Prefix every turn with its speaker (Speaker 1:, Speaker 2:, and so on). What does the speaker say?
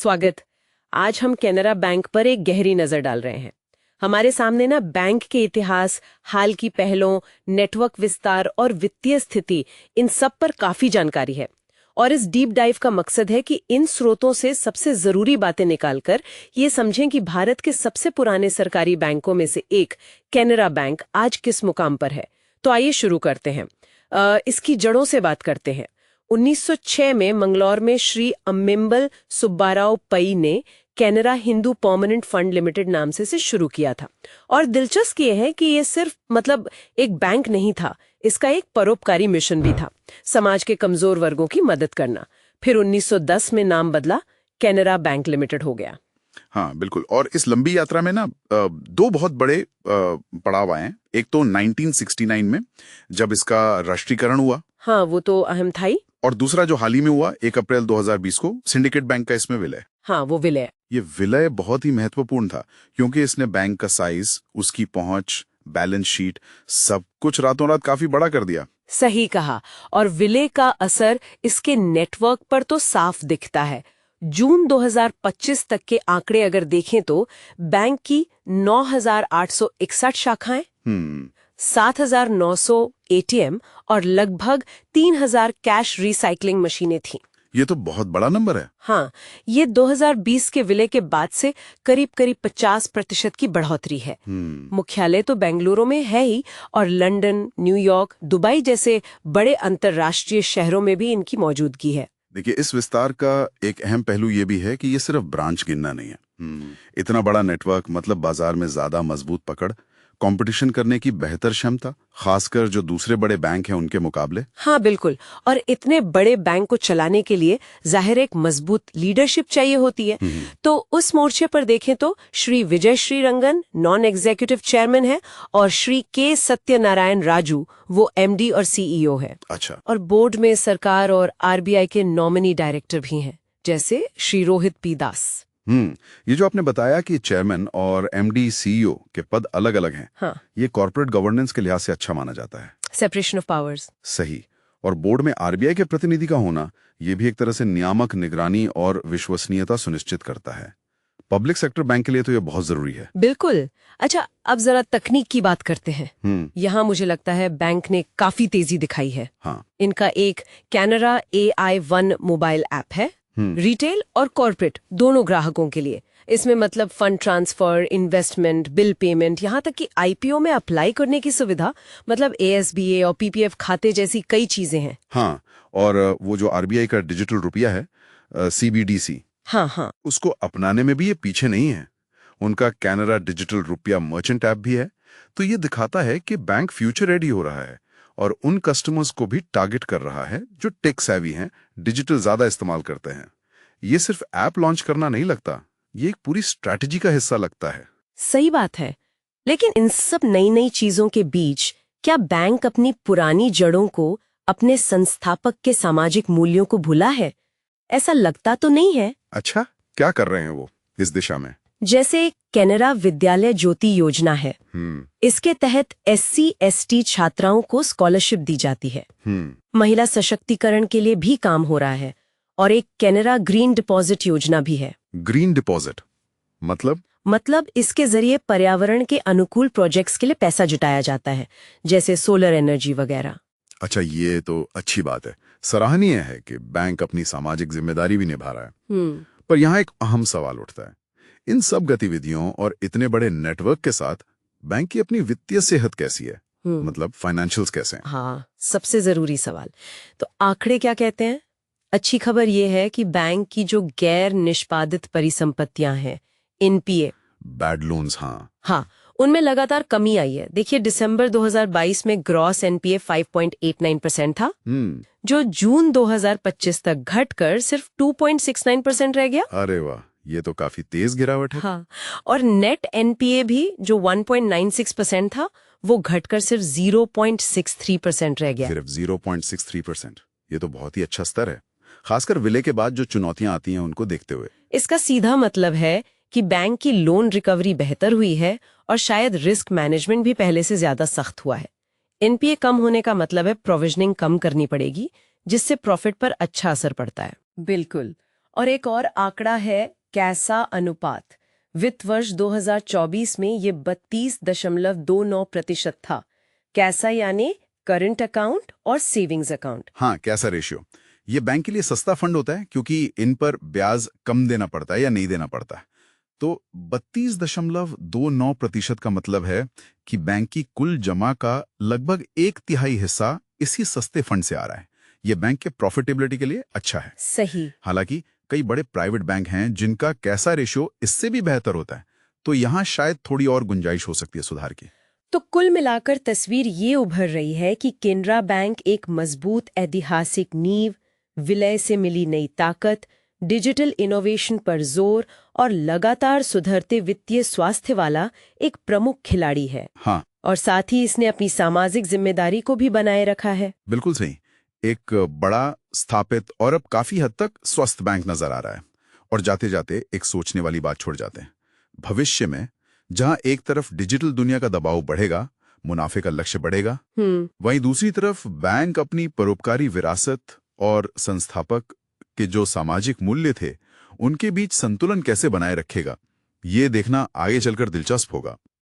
Speaker 1: स्वागत। आज हम कैनरा बैंक पर एक गहरी नजर डाल रहे हैं। हमारे सामने ना बैंक के इतिहास, हाल की पहलों, नेटवर्क विस्तार और वित्तीय स्थिति, इन सब पर काफी जानकारी है। और इस डीप डाइव का मकसद है कि इन स्रोतों से सबसे जरूरी बातें निकालकर ये समझें कि भारत के सबसे पुराने सरकारी बैंकों में से एक कैनरा बैंक आज किस मुकाम पर है। तो आइए शुरू करते हैं। इसकी जड़ों से बात करते हैं। 1906 में मंगलौर में श्री अम्मेम्बल सुब्बाराव पई ने Canara Hindu permanent fund limited नाम से इसे शुरू किया था। और दिलचस्प ये है कि ये सिर्फ एक बैंक नहीं था, इसका एक परोपकारी मिशन भी था, समाज के कमजोर वर्गों की मदद करना। फिर 1910 में नाम बदला, कैनरा बैंक लिमिटेड हो गया।
Speaker 2: हाँ बिल्कुल। और इस लंबी यात्रा में ना दो बहुत बड़े पड़ाव आए हैं। एक तो 1969 में जब इसका राष्ट्रीयकरण हुआ।
Speaker 1: हाँ, वो तो अहम था ही।
Speaker 2: और दूसरा जो हाल ही में हुआ 1 अप्रैल 2020 को, सिंडिकेट बैंक का इसमें विलय।
Speaker 1: हाँ, वो विलय।
Speaker 2: ये विलय बहुत ही महत्वपूर्ण था क्योंकि इसने बैंक का साइज, उसकी पहुंच, बैलेंस शीट, सब कुछ रातों रात काफी बड़ा कर दिया।
Speaker 1: सही कहा। और विलय का असर इसके नेटवर्क पर तो साफ दिखता है। जून 2025 तक के आंकड़े अगर देखें तो बैंक की 9,861 शाखाएं, 7,900 एटीएम और लगभग 3,000 कैश रिसाइकलिंग मशीनें थीं।
Speaker 2: ये तो बहुत बड़ा नंबर है।
Speaker 1: हाँ, ये 2020 के विलय के बाद से करीब 50% की बढ़ोतरी है। मुख्यालय तो बेंगलुरु में है ही, और लंदन, न्यूयॉर्क, दुबई जैसे बड़े अंतर्राष्ट्रीय शहरों में भी इनकी मौजूदगी है।
Speaker 2: देखिए, इस विस्तार का एक अहम पहलू ये भी है कि ये सिर्फ ब्रांच गिनना नहीं है। इतना बड़ा नेटवर्क मतलब बाजार में ज्यादा मजबूत पकड़, कंपटीशन करने की बेहतर क्षमता, खासकर जो दूसरे बड़े बैंक हैं उनके मुकाबले।
Speaker 1: हाँ बिल्कुल। और इतने बड़े बैंक को चलाने के लिए जाहिर एक मजबूत लीडरशिप चाहिए होती है। तो उस मोर्चे पर देखें तो Shri Vijay श्रीरंगन non executive chairman है, और श्री के सत्यनारायण राजू वो एमडी और सीईओ है।
Speaker 2: अच्छा।
Speaker 1: और बोर्ड में सरकार और आरबीआई के नॉमिनी डायरेक्टर भी हैं, जैसे श्री रोहित पी दास।
Speaker 2: ये जो आपने बताया कि चेयरमैन और एमडी सीईओ के पद अलग अलग हैं,
Speaker 1: हाँ,
Speaker 2: ये कॉर्पोरेट गवर्नेंस के लिहाज से अच्छा माना जाता है।
Speaker 1: Separation of powers.
Speaker 2: सही। और बोर्ड में आरबीआई के प्रतिनिधि का होना, ये भी एक तरह से नियामक निगरानी और विश्वसनीयता सुनिश्चित करता है। पब्लिक सेक्टर बैंक के लिए तो ये बहुत जरूरी है।
Speaker 1: बिल्कुल। अच्छा, अब जरा तकनीक की बात करते हैं। यहाँ मुझे लगता है बैंक ने काफी तेजी दिखाई है।
Speaker 2: हाँ।
Speaker 1: इनका एक कैनरा AI1 मोबाइल ऐप है, रिटेल और कॉर्पोरेट दोनों ग्राहकों के लिए। इसमें fund transfer, investment, bill payment, यहाँ तक कि आईपीओ में अप्लाई करने की सुविधा, ASBA और पीपीएफ खाते जैसी कई चीजें हैं।
Speaker 2: हाँ, और वो जो आरबीआई का डिजिटल रुपया है, CBDC,
Speaker 1: हाँ,
Speaker 2: उसको अपनाने में भी ये पीछे नहीं है। उनका कैनरा डिजिटल रुपया मर्चेंट ऐप भी है। तो ये दिखाता है कि बैंक फ्यूचर रेडी हो रहा है और उन कस्टमर्स को भी टारगेट कर रहा है जो टेक सेवी हैं, डिजिटल ज्यादा इस्तेमाल करते हैं। ये सिर्फ ऐप लॉन्च करना नहीं लगता, ये एक पूरी स्ट्रैटेजी का हिस्सा लगता है।
Speaker 1: सही बात है। लेकिन इन सब नई चीजों के बीच क्या बैंक अपनी पुरानी जड़ों को, अपने संस्थापक के सामाजिक मूल्यों को भूला है? ऐसा लगता तो नहीं है।
Speaker 2: अच्छा, क्या कर रहे हैं वो इस दिशा में?
Speaker 1: जैसे कैनरा विद्यालय ज्योति योजना है। इसके तहत SC/ST छात्राओं को स्कॉलरशिप दी जाती है। महिला सशक्तिकरण के लिए भी काम हो रहा है। और एक कैनरा ग्रीन डिपॉजिट योजना भी है।
Speaker 2: ग्रीन डिपॉजिट
Speaker 1: मतलब इसके जरिए पर्यावरण के अनुकूल प्रोजेक्ट्स के लिए पैसा जुटाया जाता है, जैसे सोलर एनर्जी वगैरह।
Speaker 2: अच्छा, ये तो अच्छी बात है। सराहनीय है कि बैंक अपनी सामाजिक जिम्मेदारी भी निभा रहा है। पर यहाँ एक अहम सवाल उठता है, इन सब गतिविधियों और इतने बड़े नेटवर्क के साथ बैंक की अपनी वित्तीय सेहत कैसी है? फाइनेंशियल्स कैसे हैं?
Speaker 1: हाँ, सबसे जरूरी सवाल। तो आंकड़े क्या कहते हैं? अच्छी खबर यह है कि बैंक की जो गैर निष्पादित परिसंपत्तियां हैं, NPA,
Speaker 2: बैड लोन्स,
Speaker 1: हाँ, उनमें लगातार कमी आई है। देखिए, दिसंबर 2022 में ग्रॉस NPA 5.89% था, जो जून 2025 तक घटकर सिर्फ 2.69% रह गया।
Speaker 2: अरे वाह, ये तो काफी तेज गिरावट है।
Speaker 1: हाँ, और नेट NPA भी जो 1.96% था, वो घटकर सिर्फ 0.63% रह गया।
Speaker 2: सिर्फ 0.63%, ये तो बहुत ही अच्छा स्तर है, खासकर विलय के बाद जो चुनौतियां आती हैं उनको देखते हुए।
Speaker 1: इसका सीधा मतलब है कि बैंक की लोन रिकवरी बेहतर हुई है, और शायद रिस्क मैनेजमेंट भी पहले से ज्यादा सख्त हुआ है। NPA कम होने का मतलब है प्रोविजनिंग कम करनी पड़ेगी, जिससे प्रॉफिट पर अच्छा असर पड़ता है। बिल्कुल। और एक और आंकड़ा है कैसा अनुपात। वित्त वर्ष 2024 में ये 32.29% था। कैसा यानी करंट अकाउंट और सेविंग्स अकाउंट।
Speaker 2: हाँ, कैसा रेशियो। ये बैंक के लिए सस्ता फंड होता है क्योंकि इन पर ब्याज कम देना पड़ता है या नहीं देना पड़ता है। तो 32.29% का मतलब है कि बैंक की कुल जमा का लगभग 1/3 हिस्सा इसी सस्ते फंड से आ रहा है। ये बैंक के प्रॉफिटेबिलिटी के लिए अच्छा है।
Speaker 1: सही।
Speaker 2: हालांकि कई बड़े प्राइवेट बैंक हैं जिनका कैसा रेशियो इससे भी बेहतर होता है, तो यहाँ शायद थोड़ी और गुंजाइश हो सकती है सुधार की।
Speaker 1: तो कुल मिलाकर तस्वीर ये उभर रही है कि केनरा बैंक एक मजबूत ऐतिहासिक नींव, विलय से मिली नई ताकत, डिजिटल इनोवेशन पर जोर और लगातार सुधरते वित्तीय स्वास्थ्य वाला एक प्रमुख खिलाड़ी है।
Speaker 2: हाँ,
Speaker 1: और साथ ही इसने अपनी सामाजिक जिम्मेदारी को भी बनाए रखा है।
Speaker 2: बिल्कुल सही। एक बड़ा, स्थापित और अब काफी हद तक स्वस्थ बैंक नजर आ रहा है। और जाते जाते एक सोचने वाली बात छोड़ जाते हैं। भविष्य में जहां एक तरफ डिजिटल दुनिया का दबाव बढ़ेगा, मुनाफे का लक्ष्य बढ़ेगा, वहीं दूसरी तरफ बैंक अपनी परोपकारी विरासत और संस्थापक के जो सामाजिक मूल्य थे, उनके बीच संतुलन कैसे बनाए रखेगा, ये देखना आगे चलकर दिलचस्प होगा।